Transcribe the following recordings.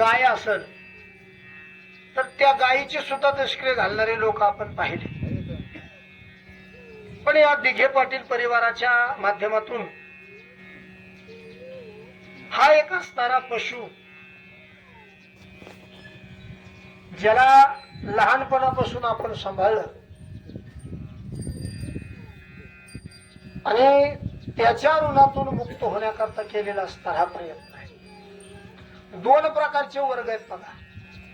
गाय असेल तर त्या गायीची सुद्धा दशक्रिया घालणारे लोक आपण पाहिले. पण या दिघे पाटील परिवाराच्या माध्यमातून हा एक असणारा पशु ज्याला लहानपणापासून आपण सांभाळलं आणि त्याच्या ऋणातून मुक्त होण्याकरता केलेला असणारा हा प्रयत्न आहे. दोन प्रकारचे वर्ग आहेत बघा.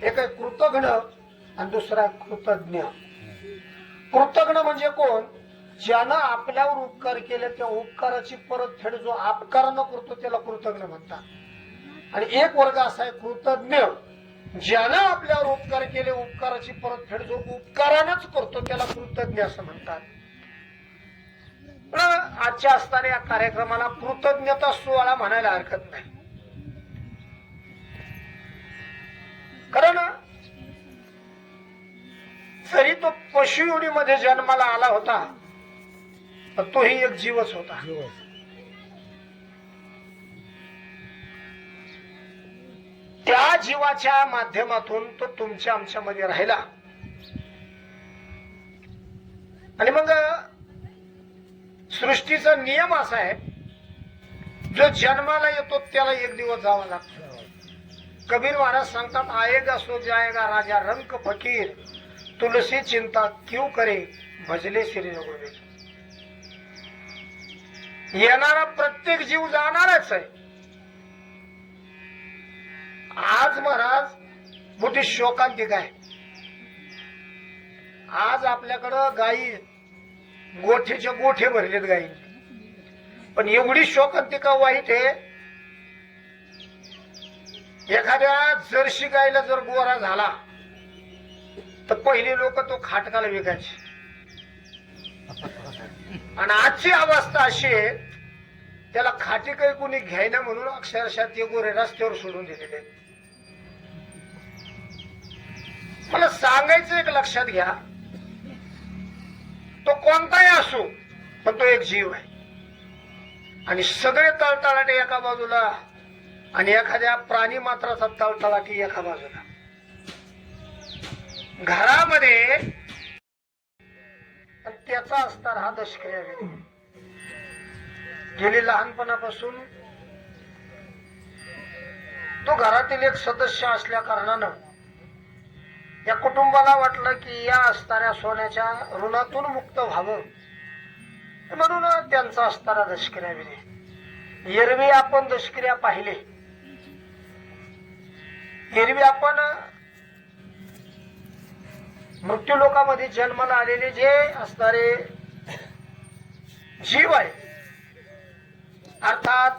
एक आहे कृतघ्न आणि दुसरा आहे कृतज्ञ. कृतघ्न म्हणजे कोण? ज्यानं आपल्यावर उपकार केले त्या उपकाराची परतफेड जो अपकारानं करतो त्याला कृतज्ञ म्हणतात. आणि एक वर्ग असा आहे कृतज्ञ, ज्यानं आपल्यावर उपकार केले उपकाराची परतफेड जो उपकारानंच करतो त्याला कृतज्ञ असं म्हणतात. पण आजच्या असणाऱ्या या कार्यक्रमाला कृतज्ञता सोहळा म्हणायला हरकत नाही. कारण जरी तो पशु योनीमध्ये जन्माला आला होता तर तोही एक जीवच होता. त्या जीवाच्या माध्यमातून तो तुमच्या आमच्यामध्ये राहिला. आणि मग सृष्टीचा नियम असा आहे, जो जन्माला येतो त्याला एक दिवस जावा लागतो. कबीर महाराज सांगतात, आएगा सो जाएगा राजा रंक फकीर, तुलसी चिंता क्यों करे भजले श्री रघुवीर. येणारा प्रत्येक जीव जाणारच आहे. आज महाराज मोठी शोकांतिका आहे. आज आपल्याकडं गायी गोठेचे गोठे भरलेत गायी. पण एवढी शोकांतिका वाईट आहे, एखाद्या जर्सी गायला जर गोरा झाला तर पहिले लोक तो खाटकाला विकायचे. आणि आजची अवस्था अशी आहे, त्याला खाटी काही कोणी घ्यायना म्हणून अक्षरशः ते गोरे रस्त्यावर सोडून दिलेले. मला सांगायचं एक लक्षात घ्या, तो कोणताही असो पण तो एक जीव आहे. आणि सगळे तळतळाटे एका बाजूला आणि एखाद्या प्राणी मात्राचा तळतळाटी एका बाजूला. घरामध्ये त्याचा असणार हा दशक्रिया विधी. गेली लहानपणापासून तो घरातील एक सदस्य असल्या कारणानं या कुटुंबाला वाटलं की या असणाऱ्या सोन्याच्या ऋणातून मुक्त व्हावं, म्हणून त्यांचा असणारा दशक्रिया विधी. एरवी आपण दशक्रिया पाहिले. एरवी आपण मृत्यू लोकामध्ये जन्माला आलेले जे असणारे जीव आहे, अर्थात